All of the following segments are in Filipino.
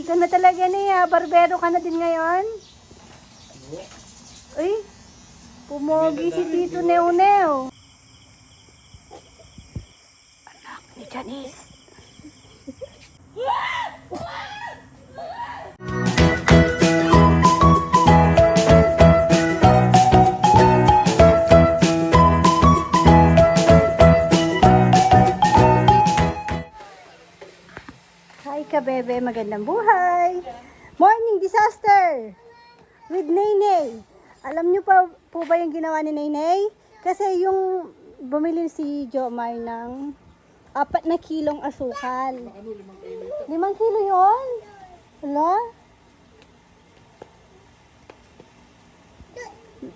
Ikaw na talaga niya, barbero ka na din ngayon? Uy, pumogi si Tito Neo Neo. Anak ni Janice. Hi ka bebe, magandang buhay. Morning disaster with Naynay. Alam niyo pa po ba yung ginawa ni Naynay? Kasi yung bumili si Jomar ng 4 na kilong asukal. 5 kilo yun? Wala?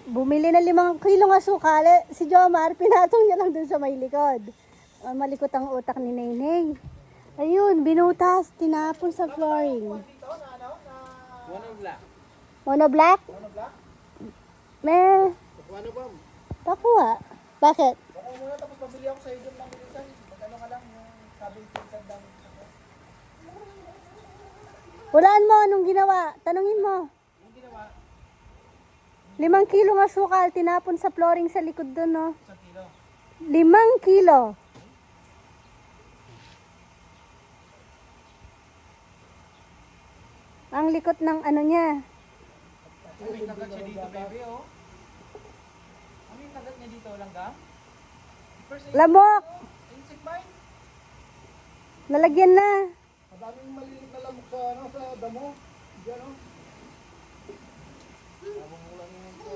Bumili na 5 kilong asukal. Si Jomar, pinatong niya lang dun sa may likod. Malikot ang utak ni Naynay. Ayun, binutas, tinapon sa flooring. Monoblock. Monoblock? Monoblock? Meh. Ano ba? Pakuha. Bakit? Baka muna tapos pabili ako sa iyo ng bilisan. Magkano ka lang yung sabi ko sa dami. Walaan mo, anong ginawa? Tanungin mo. Yung ginawa, 5 kilong asukal, tinapon sa flooring sa likod doon, no? 1 kilo. 5 kilo. Ang likot ng ano niya. Ano yung tagat niya dito, baby, oh? Ano yung tagat niya dito, langgam? First aid, Lamok! insect bite. Nalagyan na. Madaming malilit na lamok sa, ano, sa damo. Diyan, oh. Habang ulan yung ito.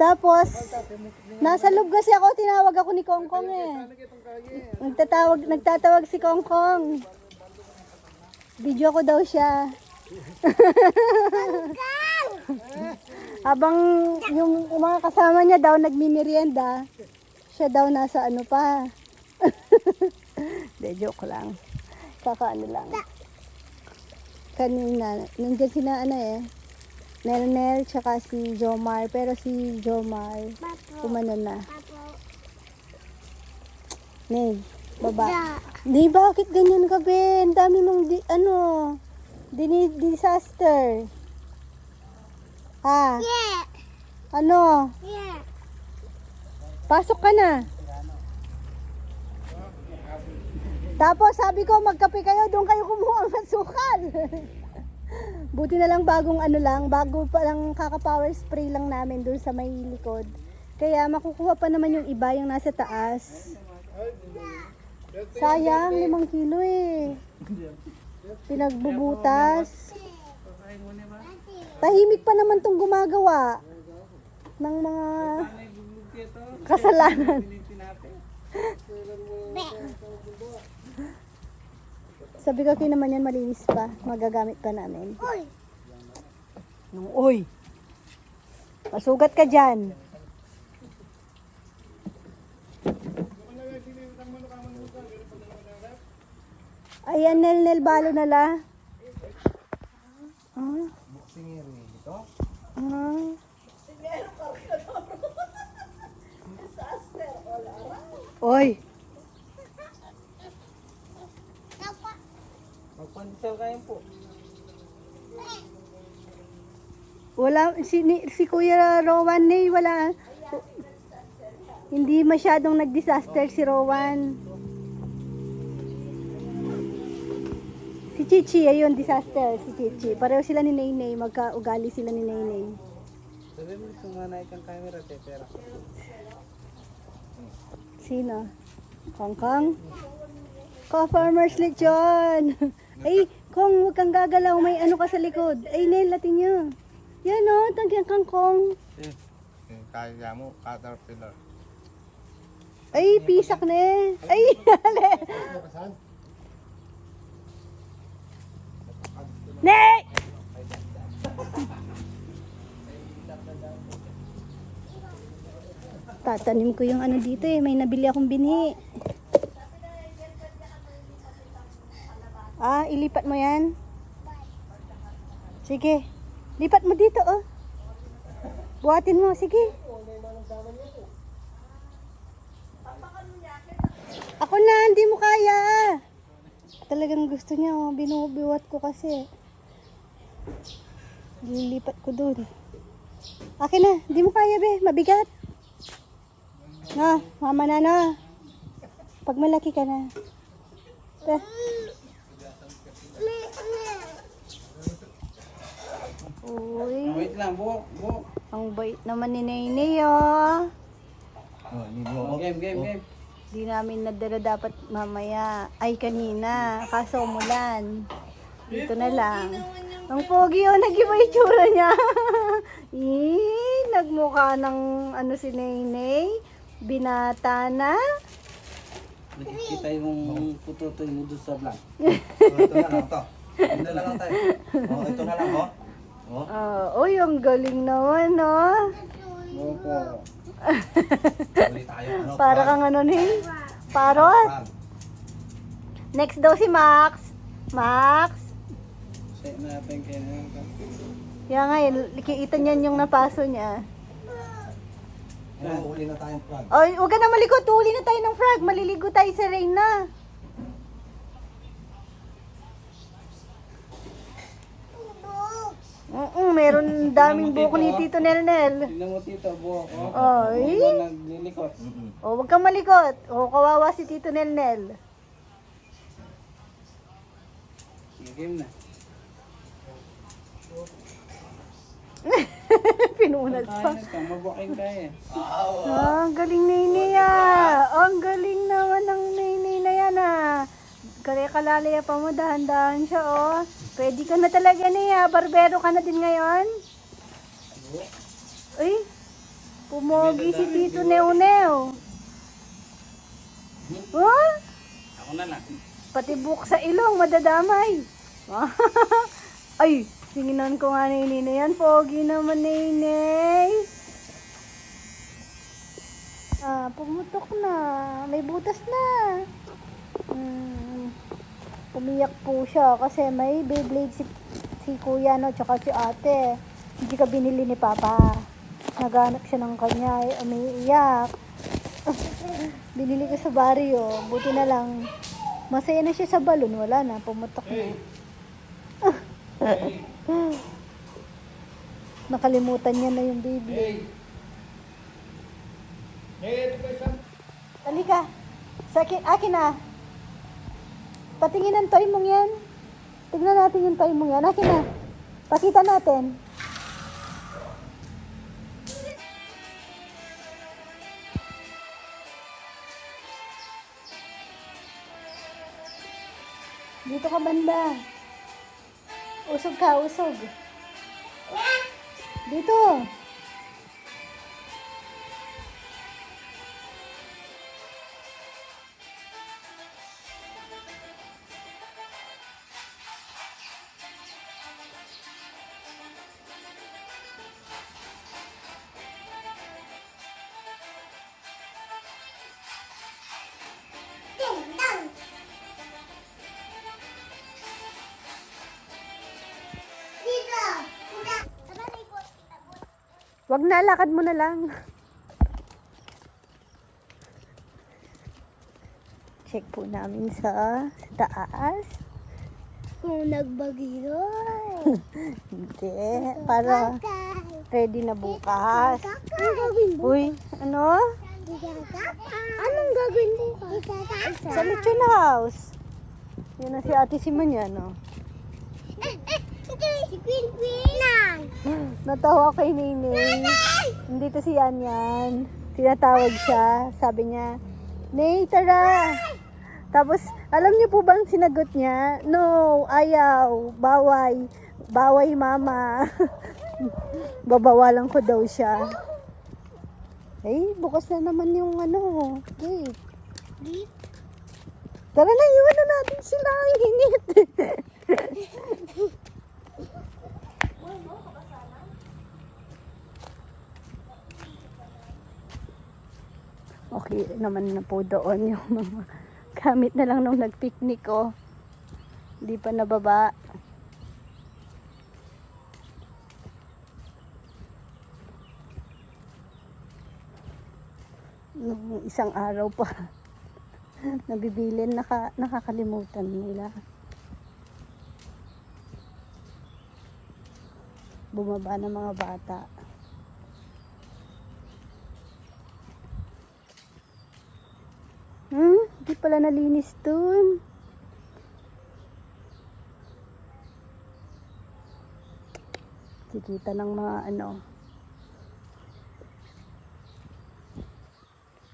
Tapos, nasa loob kasi ako, tinawag ako ni Kongkong eh. Ano kitong kagi? Nagtatawag si Kongkong. Video ko daw siya. Habang yung mga kasama niya daw nagmimerienda, siya daw nasa ano pa. De, joke lang. Kakaano lang. Kanina, nandiyan sina ano eh. Nel tsaka si Jomar. Pero si Jomar, umano na. Nel, baba. Di, bakit ganyan ka, Ben? Dami mong disaster. Ha? Yeah. Ano? Yeah. Pasok ka na. Tapos sabi ko, magkape kayo, doon kayo kumuha ng sukal. Buti na lang bago pa lang kaka-power spray lang namin doon sa may likod. Kaya makukuha pa naman yung iba yung nasa taas. Sayang, 5 kilo eh. Pinagbubutas. Tahimik pa naman tong gumagawa ng mga kasalanan. Sabi ko, naman yan malinis pa. Magagamit pa namin. Uy. Uy! Masugat ka dyan. Ayan, Nel, balo na la. Ah? Boxing area dito? Ah? Oy! Magpandisal kayo po. Wala, si Kuya Rowan wala. Hindi masyadong nag-disaster si Rowan. Si Chichi, ayun, disaster. Si Chichi. Pareho sila ni Naynay. Magka-ugali sila ni Naynay. Sabi mo gusto nga naik ang camera, tetera. Sino? Kongkong? Ka-farmers lechon! Ay, Kong, huwag kang gagalaw. May ano ka sa likod. Ay, Nel, latin nyo. Yan o, tagyan kang Kong. Kaya mo, caterpillar. Ay, pisak na eh. Ay, hali. Nay! Tatanim ko yung ano dito eh. May nabili akong binhi. Ah, ilipat mo yan? Sige. Lipat mo dito oh. Buhatin mo, sige. Ako na, hindi mo kaya. talagang gusto niya. Oh. Binubiwat ko kasi. Lilipat ko dun. Akin na. Di mo kaya, be. Mabigat. Na, mama na na. Pag malaki ka na. Ta. Uy. Wait lang, buhok. Ang bait naman ni Nainay, oh. Game. Di namin nadala dapat mamaya. Ay, kanina. Kaso umulan. Dito na lang. Ang pogi, oh. Nag-iba yung tsura niya. Nagmukha ng ano si Nainay. Binata na. Nakikita yung pututoy mo doon sa vlog. Ito na lang to. Ito na lang tayo. Oh, ito na lang oh. Oh. Uy, ang galing naman, oh. Opo. Uli tayo ano. Para kang ano ni? Parot. Pag. Next daw si Max. Max. Set natin kayo. Kaya nga, kita niyan yung napaso niya. Oh, uli na tayong pag. Oy, huwag ka na malikot. Huli na tayo ng frog. Maliligo tayo sa rain na. Meron daming buko ni Tito Nelnel. Tignan mo tito, buhok. Ay. Naglilikot. O, huwag kang malikot. O, kawawa si Tito Nelnel. Game na. Pinunas pa. Mabuking kaya. Ang galing ni Niya. Ang galing naman ng Nainay na yan, ah. Kare-kalalaya pa mo, dahan-dahan siya, oh. Pwede ka na talaga niya. Barbero ka na din ngayon. Uy, pumogi si Tito Neo-Neo. Oh, Ako na lang. pati buhok sa ilong, madadamay. Ay, tinginan ko nga ni Nina yan. Pogi naman, Nene. Pumutok na. May butas na. Umiyak po siya kasi may Beyblade si kuya, no, tsaka si ate. Hindi ka binili ni papa. Naghanap siya ng kanya, umiiyak. Binili ko sa baryo. Buti na lang. Masaya na siya sa balon. Wala na, pumutok na. Nakalimutan niya na yung Beyblade. Halika. Sa akin na. Patingin ang toy mong yan. Tignan natin yung toy mong yan. Akin na. Pakita natin. Dito ka banda. Usog ka, usog. Dito. Wag na, lakad mo na lang. Check po namin sa taas. Kung nagbagyo. Hindi, para ready na bukas. Anong gagawin mo? Uy, ano? Anong gagawin mo? Sa Lechon House. Yan na si Ate Siman, no? Si Queen Queen. Natawa kay Nene. Nandito si Yan. Tinatawag siya. Sabi niya, Nay, tara. Tapos, alam niyo po bang sinagot niya? No, ayaw, baway. Baway, mama. Babawalan ko daw siya. Eh, bukas na naman yung ano, gate. Tara na, iwan na natin sila. Ang init. Okay naman na po doon yung mga gamit na lang nung nag-picnic, oh. Hindi pa nababa. Nung isang araw pa. nabibilin, nakakalimutan nila. Bumaba ng mga bata. Di pala nalinis dun. Kikita ng mga ano.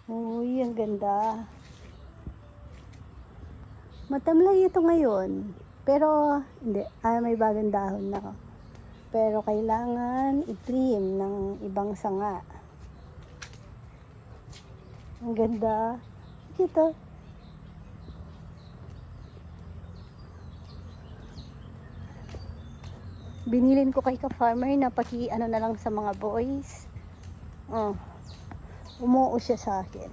Uy, ang ganda. Matamlay ito ngayon. Pero, hindi. May bagong dahon na. Pero kailangan i-trim ng ibang sanga. Ang ganda. Ito. Binilin ko kay ka-farmer na ano na lang sa mga boys. Umuo siya sa akin.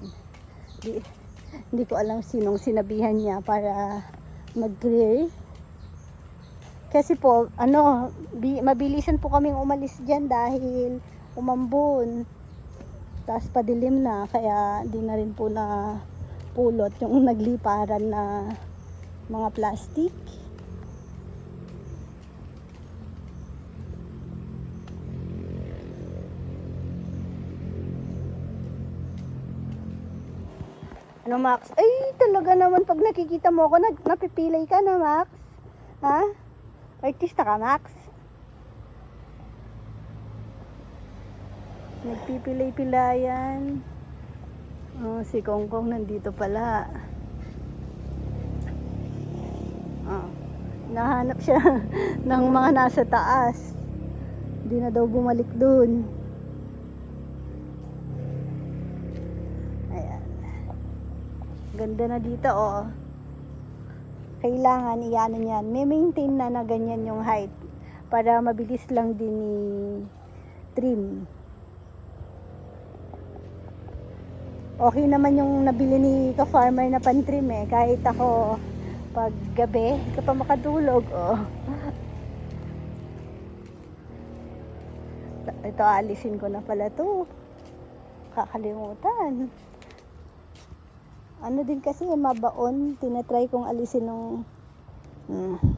Hindi ko alam sinong sinabihan niya para mag-clear. Kasi po, mabilisan po kaming umalis dyan dahil umambon. Tapos padilim na, kaya di na rin po na pulot yung nagliparan na mga plastic. Ano, Max? Ay, talaga naman pag nakikita mo ako, napipilay ka na, Max. Ha? Artista ka, Max? Nagpipilay-pilayan. Si Kongkong nandito pala. Nahanap siya ng mga nasa taas. Hindi na daw bumalik dun. Ayan. Ganda na dito, oh. Kailangan iano niyan. May maintain na ganyan yung height para mabilis lang din i-trim. Okay naman yung nabili ni ka-farmer na pan-trim eh. Kahit ako pag gabi, hindi ka pa makatulog, oh. Ito, alisin ko na pala to. Kakalimutan. Ano din kasi, mabaon. Tinatry kong alisin ng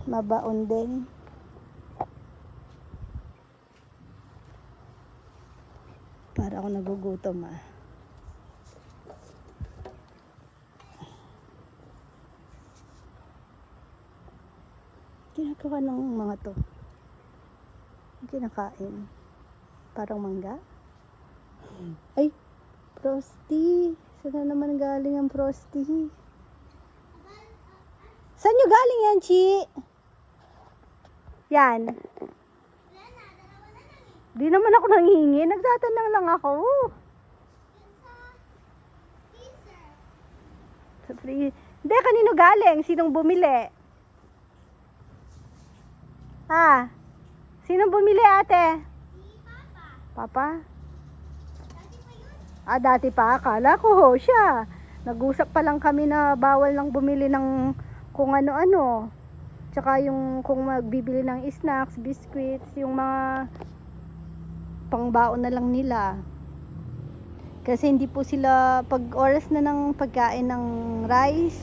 mabaon din. Para ako nagugutom, Ginagawa ng mga to. Kinakain. Parang mangga. Ay, Frosty. Saan na naman galing ang Frosty? Saan nyo galing yan, Chi? Yan. Di naman ako nanghingi. Nagtatanong lang ako. Sa free. Hindi, kanino galing? Sinong bumili? Ha? Sinong bumili, ate? Papa? Dati pa. Akala ko siya. Nag-usap pa lang kami na bawal lang bumili ng kung ano-ano. Tsaka yung kung magbibili ng snacks, biscuits, yung mga pangbaon na lang nila. Kasi hindi po sila, pag oras na ng pagkain ng rice,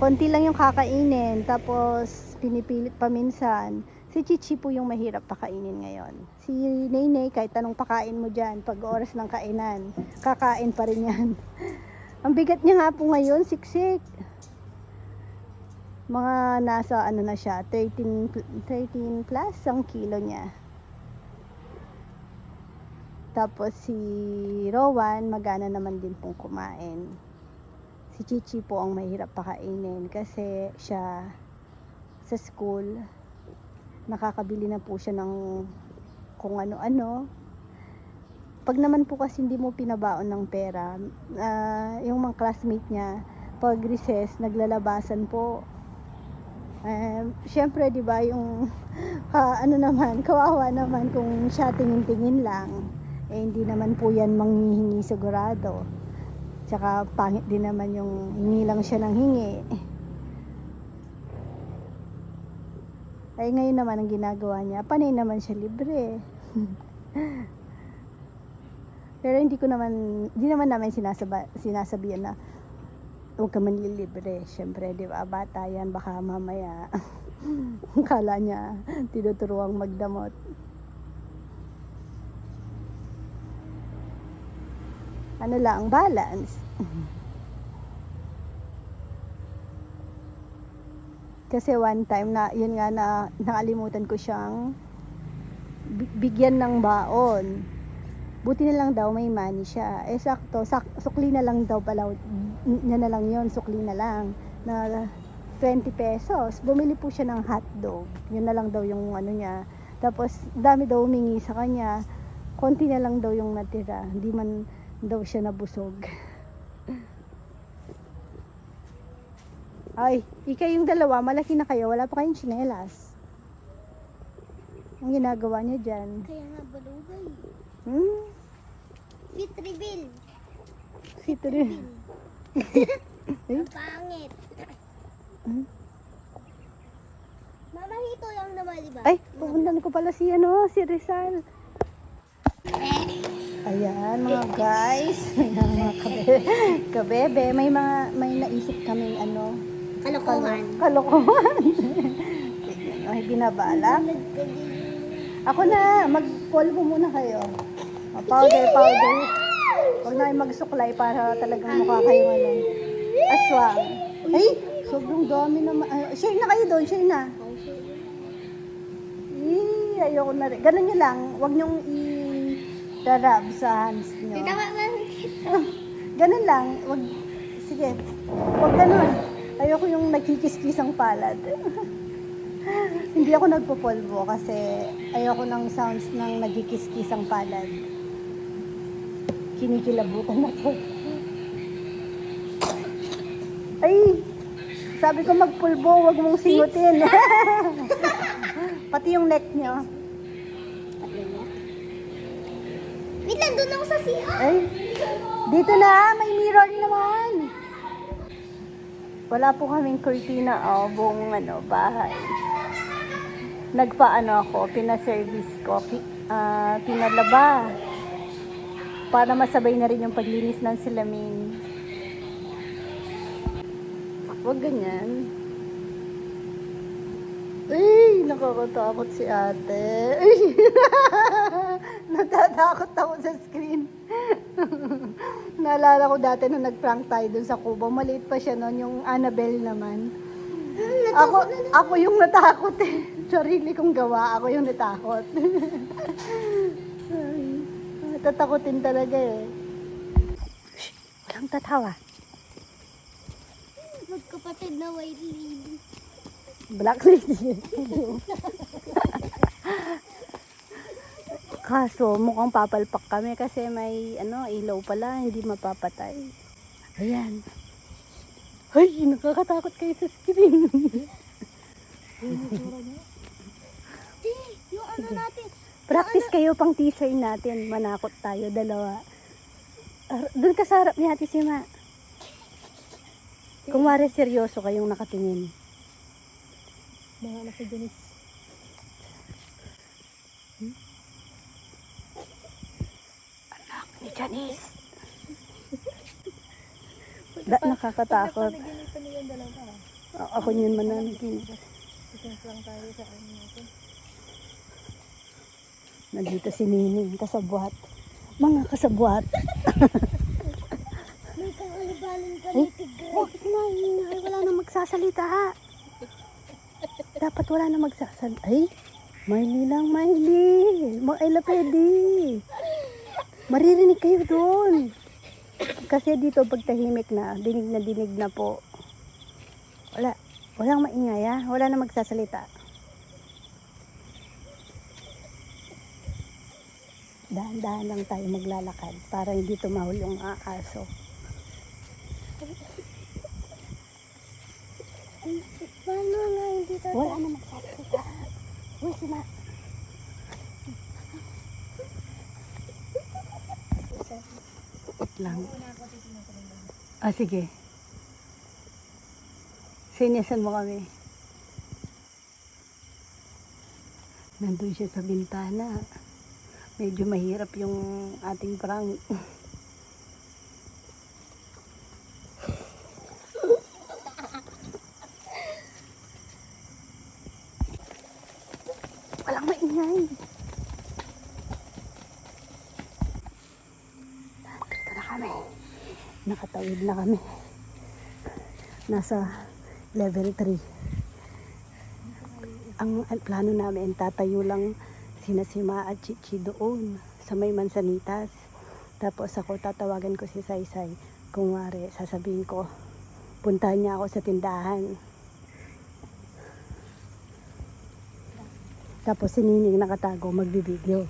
konti lang yung kakainin. Tapos pinipilit pa minsan. Si Chichi po yung mahirap pakainin ngayon. Si Nene, kahit anong pakain mo dyan, pag oras ng kainan, kakain pa rin yan. Ang bigat niya nga po ngayon, siksik. Mga nasa ano na siya, 13 plus ang kilo niya. Tapos si Rowan, magana naman din pong kumain. Si Chichi po ang mahirap pakainin kasi siya sa school, nakakabili na po siya ng kung ano-ano. Pag naman po kasi hindi mo pinabaon ng pera, yung mga classmate niya, pag recess, naglalabasan po. Syempre, di ba, yung ano naman, kawawa naman kung siya tingin-tingin lang. Hindi naman po yan manghihingi sigurado. Tsaka pangit din naman yung hingi lang siya ng hingi. Ay ngayon naman ang ginagawa niya, panay naman siya libre. Pero hindi naman namin sinasabihan na huwag ka manlilibre. Siyempre, di ba, bata yan, baka mamaya, kala niya, tinuturuang magdamot. Ano lang, balance. Kasi one time na, yun nga na, nakalimutan ko siyang bigyan ng baon. Buti na lang daw may money siya. Eh sakto, sukli na lang daw pala, niya na lang yun, sukli na lang, na 20 pesos. Bumili po siya ng hotdog. Yun na lang daw yung ano niya. Tapos, dami daw humingi sa kanya. Konti na lang daw yung natira. Hindi man daw siya nabusog. Ay, yung dalawa, malaki na kayo. Wala pa kayong tsinelas. Ang ginagawa niya dyan. Kaya nga balugay. Fit reveal. Sito rin. Ang pangit. Mama, hito lang naman, di ba? Ay, pupuntan ko pala si Rizal. Ayan, mga guys. Ayan, mga kabebe. May naisip kaming kalokohan. Ay, binabala. Ako na, mag-polvo muna kayo. Powder. Huwag na kayo magsuklay para talagang mukha kayong aswang. Ay, sobrang dami naman. Share na kayo doon, share na. Ayoko na rin. Ganun nyo lang, huwag nyong i-rub sa hands nyo. Ganun lang, wag, sige, huwag ganun. Ayoko yung nagkikis-kisang palad. Hindi ako nagpopolvo kasi ayoko ng sounds ng nagkikis-kisang palad. Kinikilabutan ako. Ay, sabi ko magpulbo, wag mong singutin. Pati yung neck nyo. Wait lang, doon ako sa CR. Ay, dito na, may mirror naman. Wala po kaming kurtina o buong bahay. Ako, pina-service ko, pinalaba. Para masabay na rin yung paglinis ng salamin. Huwag ganyan. Ay, nakakatakot si ate. Ay, natatakot ako sa screen. Naalala ko dati nung nag-prank tayo dun sa Kubo. Maliit pa siya noon, yung Annabelle naman. Ako yung natakot eh. Sarili kong gawa, ako yung natakot. Ay, tatakotin talaga eh. Shh, walang tatawa. Magkapatid na white lady. Black lady. Kaso mukhang papalpak kami kasi may ilaw pala, hindi mapapatay. Ayan. Ay, nakakatakot kayo sa screen. Yung natin. Practice kayo pang teaser natin. Manakot tayo, dalawa. Doon ka sa harap ni Ate Sima. Kung wari seryoso kayong nakatingin. Mga anak ko Janice. Anak ni Janice. Nakakatakot. Ako yun mananaginip. Nandito si Nining, kasabwat. Mga kasabwat. May kangalibanin ka Ay, ni Tigre. bakit maingay? Wala na magsasalita. Dapat wala na magsasalita. Ay, Miley lang, Miley. Mga pwede. Maririnig kayo doon. Kasi dito pag tahimik na, dinig na po. Walang maingay ha. Wala na magsasalita. Dahan-dahan lang tayo maglalakad para hindi tumahol yung aso. Paano nga hindi to? Wala na magsasalita. Uy, Sima. Lang. Sige. Sinisan mo kami. Nandun siya sa bintana. Medyo mahirap yung ating prank. ingay. Dito na kami. Nakatawid na kami. Nasa level 3. Ang plano namin, tatayo lang sina Sima at Chichi doon sa may Mansanitas. Tapos ako tatawagan ko si Saysay. Kung wari, sasabihin ko, puntahan niya ako sa tindahan. Tapos si Nining nakatago, magbibideo.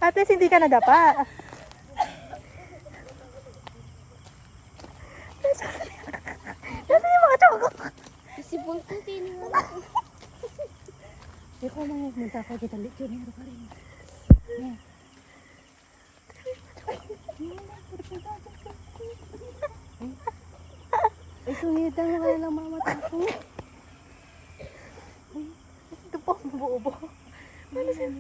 At least hindi ka nadapa. Nasaan yung mga choco? Kasi bang kung tiniwan ko. Ikaw mga munta ko kita lechonero pa rin. Yeah. Ay, sungitan mo kaya lang mamata ko. Ito po, buo-buo. Ano siya?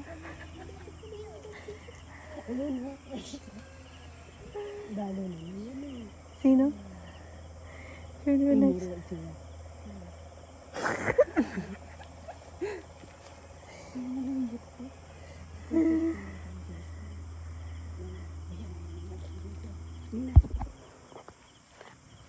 Dalo na yun. Sino? Sino yun next?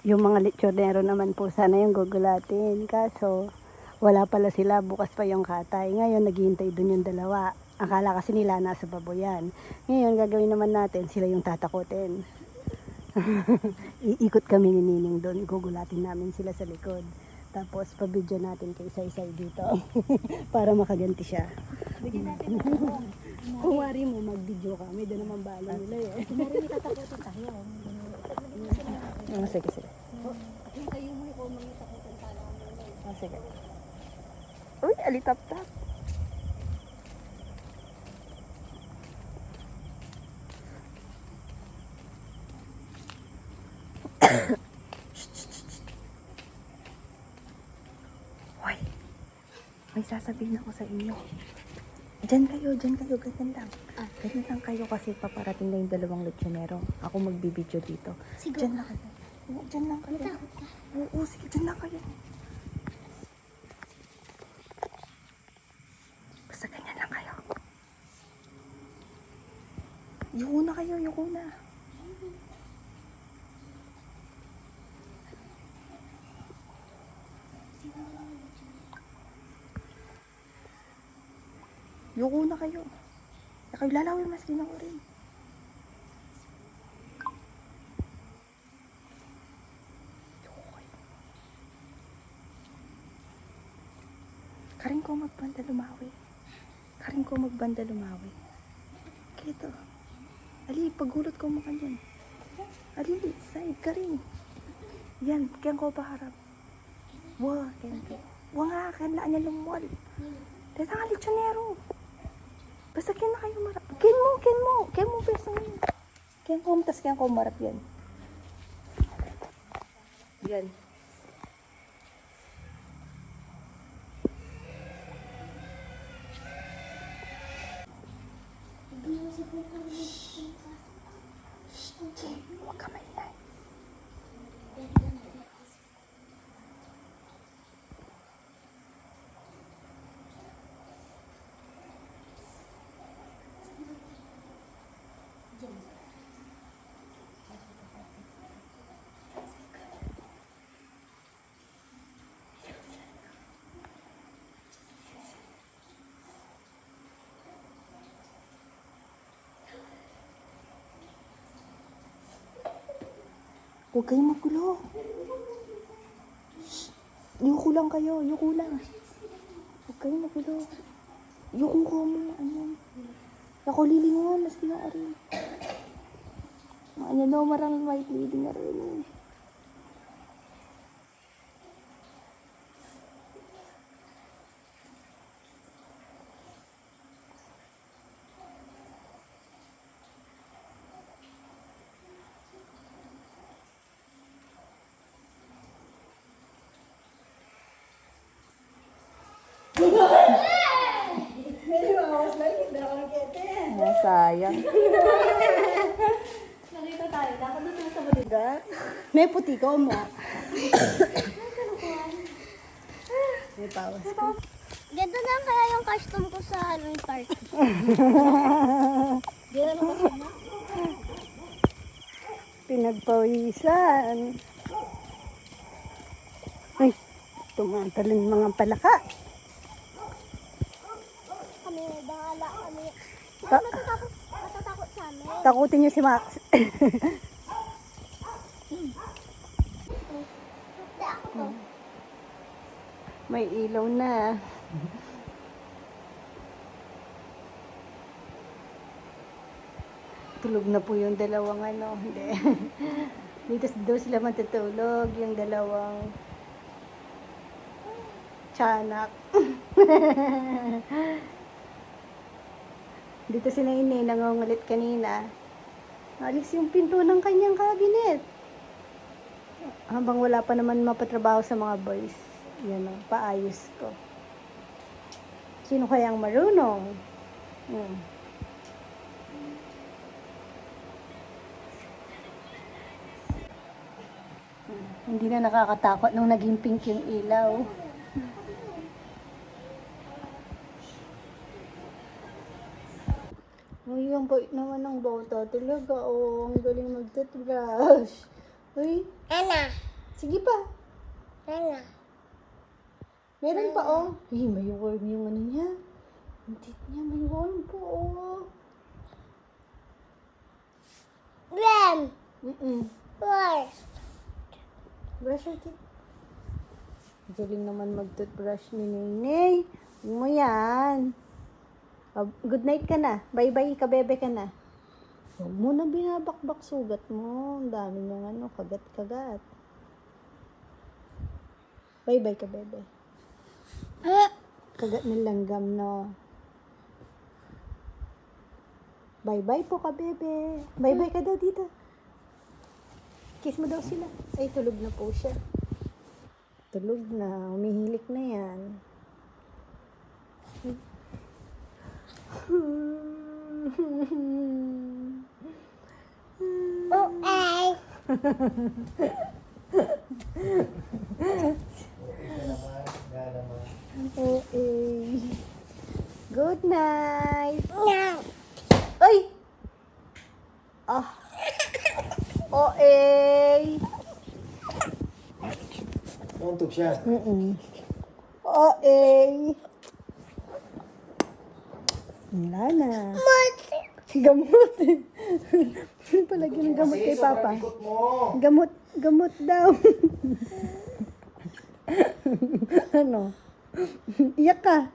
Yung mga lechonero naman po sana yung gugulatin. Kaso, wala pala sila. Bukas pa yung katay. Ngayon, naghihintay dun yung dalawa. Akala kasi nila nasa baboyan. Ngayon, gagawin naman natin, sila yung tatakutin. Iikot kami ni Nining doon. Gugulatin namin sila sa likod. Tapos, pabidyo natin kay Saysay dito. Para makaganti siya. Bigyan natin ng Kung wari mo, mag-video kami. Doon naman bala nila eh. Kunwari tatakutin tayo. Sige, sige. Yung kayo mo ikaw mga takutin tayo. Sige. Uy, alitap-tap. Hoy, may sasabihin ako sa inyo. Diyan kayo, ganyan lang. Ganyan lang kayo kasi paparating na yung dalawang lechonero. Ako magbibideo dito. Sige. Diyan lang kayo. Oo, diyan lang kayo. Oo, sige, diyan lang kayo. Basta ganyan lang kayo. Yuko na kayo, yuko na. Yuko na kayo. Kayo lalawin, mas ginawa rin. Yuko kayo. Karin ko magbanda lumawi. Karin ko magbanda lumawi. Kito. Ali, pagulot ko mo kanyan. Ali, side ka rin. Yan, kaya ko paharap. Wow, kaya ko. Huwag nga, kailangan niya lumol. Dito nga, lechonero. Basta kin na kayo marap. Kin mo, besa mo. Kin ko, tas kin ko marap yan. Yan. Huwag ka maingay. Huwag kayong magulo. Shh. Yuko lang kayo. Yuko lang. Huwag kayong magulo. Yuko ko mo. Ano? Ako lilingon. Mas kinaari. Ano daw marang white lady na rin. Sayang. Nakita tayo. Dapat doon sa baliga. May puti ka mo. May pawas. Ganda na kaya yung costume ko sa Halloween party. Pinagpawisan. Ay, tumatalon mga palaka. Kami, bahala kami. Ta- Matatakot sa amin. Takutin niyo si Max. Hindi ako to. May ilaw na. Tulog na po yung dalawang ano. Hindi. Dito daw sila matutulog. Yung dalawang tiyanak. Dito si Nainay nangungulit kanina. Alis yung pinto ng kanyang cabinet. Habang wala pa naman mapatrabaho sa mga boys. Yan o, paayos ko. Sino kayang marunong? Hindi na nakakatakot nung naging pink yung ilaw. Uy, ang bait naman ng bata talaga. Oh, ang galing mag-toothbrush. Uy, Ana. sige pa. Ana. Meron pa, oh. Uy, may worm yung ano niya. Ang teeth niya, may worm po, oh. Rem. Brush your teeth. Galing naman mag-toothbrush ni Nenay. Huwag mo yan. Oh, good night ka na. Bye-bye, kabebe ka na. Huwag mo na binabakbak sugat mo. Ang dami niyang ano, kagat-kagat. Bye-bye, kabebe. Kagat ng langgam, no? Bye-bye po, kabebe. Bye-bye ka daw dito. Kiss mo daw sila. Ay, tulog na po siya. Tulog na. Umihilik na yan. Okay. Okay. Good night. No. Ay! Ah. Okay. Untog siya. Okay. Wala na. Gamot. Palagi ng gamot kay Papa. Gamot. Gamot daw. Ano? Iyak ka.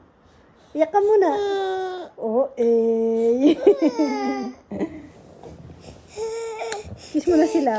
Iyak ka muna. Okay. Kiss mo na sila.